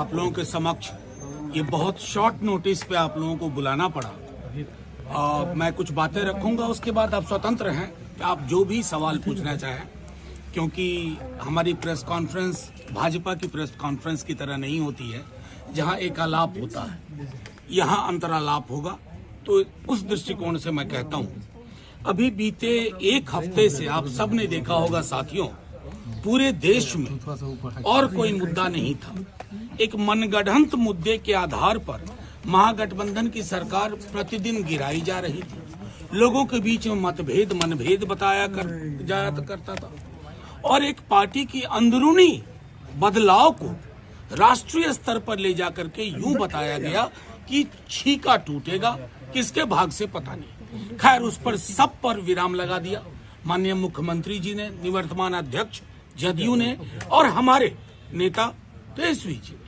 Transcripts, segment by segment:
आप लोगों के समक्ष ये बहुत शॉर्ट नोटिस पे आप लोगों को बुलाना पड़ा। मैं कुछ बातें रखूंगा, उसके बाद आप स्वतंत्र हैं कि आप जो भी सवाल पूछना चाहें, क्योंकि हमारी प्रेस कॉन्फ्रेंस भाजपा की प्रेस कॉन्फ्रेंस की तरह नहीं होती है जहां एक आलाप होता है, यहां अंतरालाप होगा। तो उस दृष्टिकोण से मैं कहता हूं, अभी बीते एक हफ्ते से आप सब ने देखा होगा साथियों, पूरे देश में और कोई मुद्दा नहीं था। एक मनगढ़ंत मुद्दे के आधार पर महागठबंधन की सरकार प्रतिदिन गिराई जा रही थी। लोगों के बीच में मतभेद मनभेद बताया करता था और एक पार्टी की अंदरूनी बदलाव को राष्ट्रीय स्तर पर ले जाकर के यूं बताया गया कि छीका टूटेगा, किसके भाग से पता नहीं। खैर, उस पर सब पर विराम लगा दिया माननीय मुख्यमंत्री जी ने, निवर्तमान अध्यक्ष जदयू ने और हमारे नेता तेजस्वी जी ने।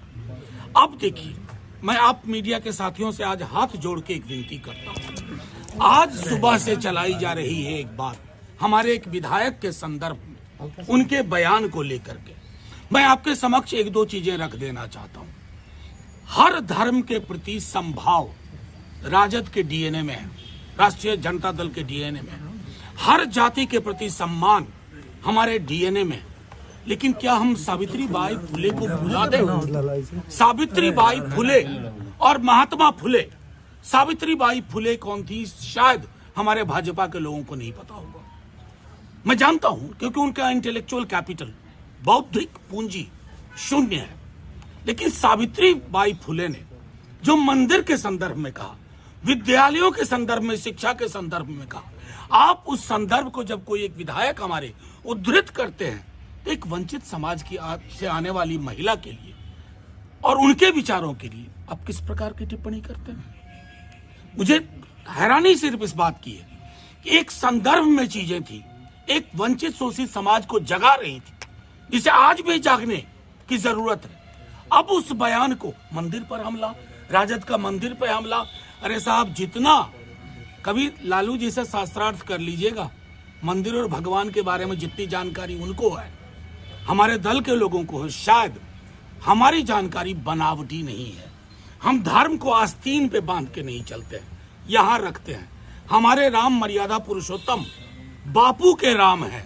अब देखिए, मैं आप मीडिया के साथियों से आज हाथ जोड़ के एक विनती करता हूं। आज सुबह से चलाई जा रही है एक बात हमारे एक विधायक के संदर्भ में, उनके बयान को लेकर के मैं आपके समक्ष एक दो चीजें रख देना चाहता हूं। हर धर्म के प्रति समभाव राजद के डीएनए में है, राष्ट्रीय जनता दल के डीएनए में है। हर जाति के प्रति सम्मान हमारे डीएनए में है। लेकिन क्या हम सावित्री बाई फुले को भुला दें? सावित्री बाई फुले और महात्मा फुले, सावित्री बाई फुले कौन थी शायद हमारे भाजपा के लोगों को नहीं पता होगा। मैं जानता हूं, क्योंकि उनका इंटेलेक्चुअल कैपिटल, बौद्धिक पूंजी शून्य है। लेकिन सावित्री बाई फुले ने जो मंदिर के संदर्भ में कहा, विद्यालयों के संदर्भ में, शिक्षा के संदर्भ में कहा, आप उस संदर्भ को जब कोई एक विधायक हमारे उद्धृत करते हैं तो एक वंचित समाज की से आने वाली महिला के लिए और उनके विचारों के लिए आप किस प्रकार की टिप्पणी करते हैं? मुझे हैरानी सिर्फ इस बात की है कि एक संदर्भ में चीजें थी, एक वंचित शोषित समाज को जगा रही थी, जिसे आज भी जागने की जरूरत है। अब उस बयान को मंदिर पर हमला, राजद का मंदिर पर हमला। अरे साहब, जितना कभी लालू जी से शास्त्रार्थ कर लीजिएगा, मंदिर और भगवान के बारे में जितनी जानकारी उनको है, हमारे दल के लोगों को है, शायद हमारी जानकारी बनावटी नहीं है। हम धर्म को आस्तीन पे बांध के नहीं चलते हैं, यहां रखते हैं। हमारे राम मर्यादा पुरुषोत्तम बापू के राम है।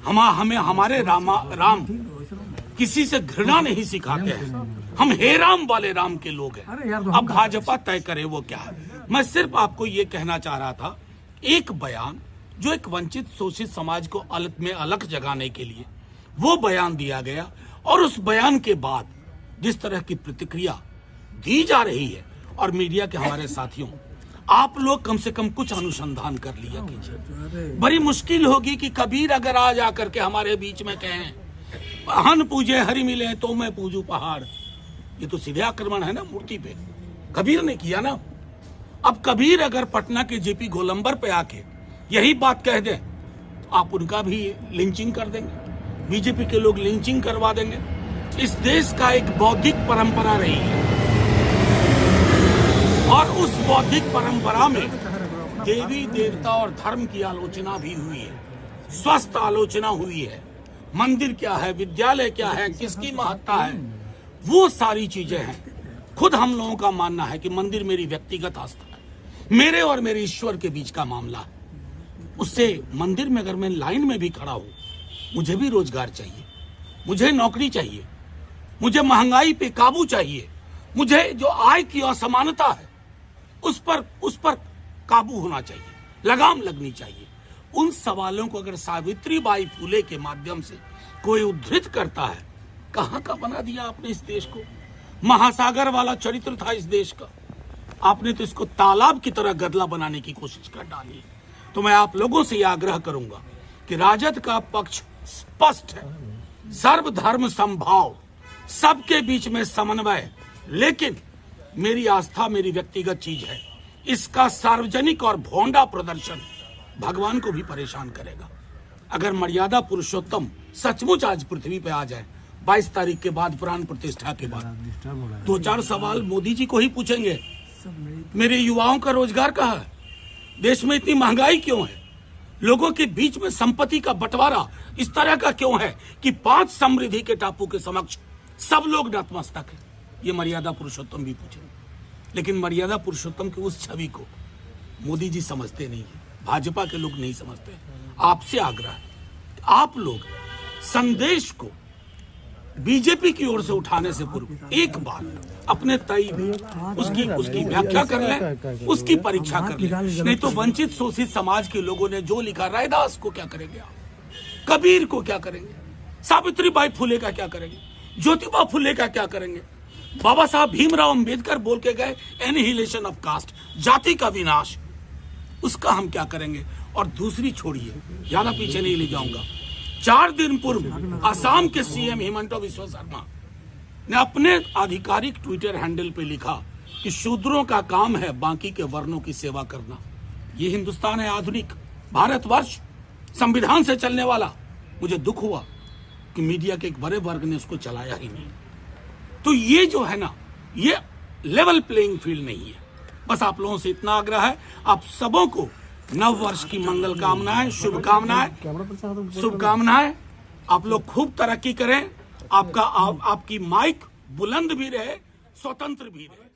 हमें हमारे राम किसी से घृणा नहीं सिखाते हैं। हम हे राम वाले राम के लोग हैं। अब भाजपा तय करे वो क्या है। मैं सिर्फ आपको ये कहना चाह रहा था, एक बयान जो एक वंचित शोषित समाज को अलग जगाने के लिए वो बयान दिया गया, और उस बयान के बाद जिस तरह की प्रतिक्रिया दी जा रही है, और मीडिया के हमारे साथियों, आप लोग कम से कम कुछ अनुसंधान कर लिया कीजिए। बड़ी मुश्किल होगी कि कबीर अगर आज आकर के हमारे बीच में कहें हन पूजे हरि मिले तो मैं पूजू पहाड़, ये तो सीधे आक्रमण है ना मूर्ति पे। कबीर ने किया ना। अब कबीर अगर पटना के जेपी गोलंबर पे आके यही बात कह दें तो आप उनका भी लिंचिंग कर देंगे, बीजेपी के लोग लिंचिंग करवा देंगे। इस देश का एक बौद्धिक परंपरा रही है, और उस बौद्धिक परंपरा में देवी देवता और धर्म की आलोचना भी हुई है, स्वस्थ आलोचना हुई है। मंदिर क्या है, विद्यालय क्या है, किसकी महत्ता है, वो सारी चीजें हैं। खुद हम लोगों का मानना है कि मंदिर मेरी व्यक्तिगत आस्था है, मेरे और मेरे ईश्वर के बीच का मामला है। उससे मंदिर में अगर मैं लाइन में भी खड़ा हूं, मुझे भी रोजगार चाहिए, मुझे नौकरी चाहिए, मुझे महंगाई पे काबू चाहिए, मुझे जो आय की असमानता है उस पर काबू होना चाहिए, लगाम लगनी चाहिए। उन सवालों को अगर सावित्री बाई फुले के माध्यम से कोई उद्धृत करता है, कहां का बना दिया आपने इस देश को। महासागर वाला चरित्र था इस देश का, आपने तो इसको तालाब की तरह गदला बनाने की कोशिश कर डाली। तो मैं आप लोगों से यह आग्रह करूंगा कि राजद का पक्ष स्पष्ट है, सर्वधर्म समभाव, सबके बीच में समन्वय। लेकिन मेरी आस्था मेरी व्यक्तिगत चीज है, इसका सार्वजनिक और भोंडा प्रदर्शन भगवान को भी परेशान करेगा। अगर मर्यादा पुरुषोत्तम सचमुच आज पृथ्वी पे आ जाए 22 तारीख के बाद, प्राण प्रतिष्ठा के बाद, 2-4 सवाल मोदी जी को ही पूछेंगे। मेरे युवाओं का रोजगार कहाँ है, देश में इतनी महंगाई क्यों है, लोगों के बीच में संपत्ति का बंटवारा इस तरह का क्यों है कि 5 समृद्धि के टापू के समक्ष सब लोग नतमस्तक है। ये मर्यादा पुरुषोत्तम भी पूछेंगे, लेकिन मर्यादा पुरुषोत्तम की उस छवि को मोदी जी समझते नहीं है, भाजपा के लोग नहीं समझते। आपसे आग्रह है, आप लोग संदेश को बीजेपी की ओर से उठाने से पूर्व एक बार अपने तय में उसकी व्याख्या कर लें, उसकी परीक्षा कर लें। नहीं तो वंचित शोषित समाज के लोगों ने जो लिखा, रायदास को क्या करेंगे आप, कबीर को क्या करेंगे, सावित्रीबाई फुले का क्या करेंगे, ज्योतिबा फुले का क्या करेंगे, बाबा साहब भीमराव अंबेडकर बोल के गए एनिहिलेशन ऑफ कास्ट, जाति का विनाश, उसका हम क्या करेंगे। और दूसरी छोड़िए, ज्यादा पीछे नहीं ले जाऊंगा, 4 दिन पूर्व असम के सीएम हिमंत बिस्वा शर्मा ने अपने आधिकारिक ट्विटर हैंडल पे लिखा कि शूद्रों का काम है बाकी के वर्णों की सेवा करना। ये हिंदुस्तान है आधुनिक, भारतवर्ष संविधान से चलने वाला। मुझे दुख हुआ कि मीडिया के एक बड़े वर्ग ने उसको चलाया ही नहीं। तो ये जो है ना, ये लेवल प्लेइंग फील्ड नहीं है। बस आप लोगों से इतना आग्रह है, आप सबों को नव वर्ष की मंगल कामनाएं, शुभकामनाएं। आप लोग खूब तरक्की करें, आपकी माइक बुलंद भी रहे, स्वतंत्र भी रहे।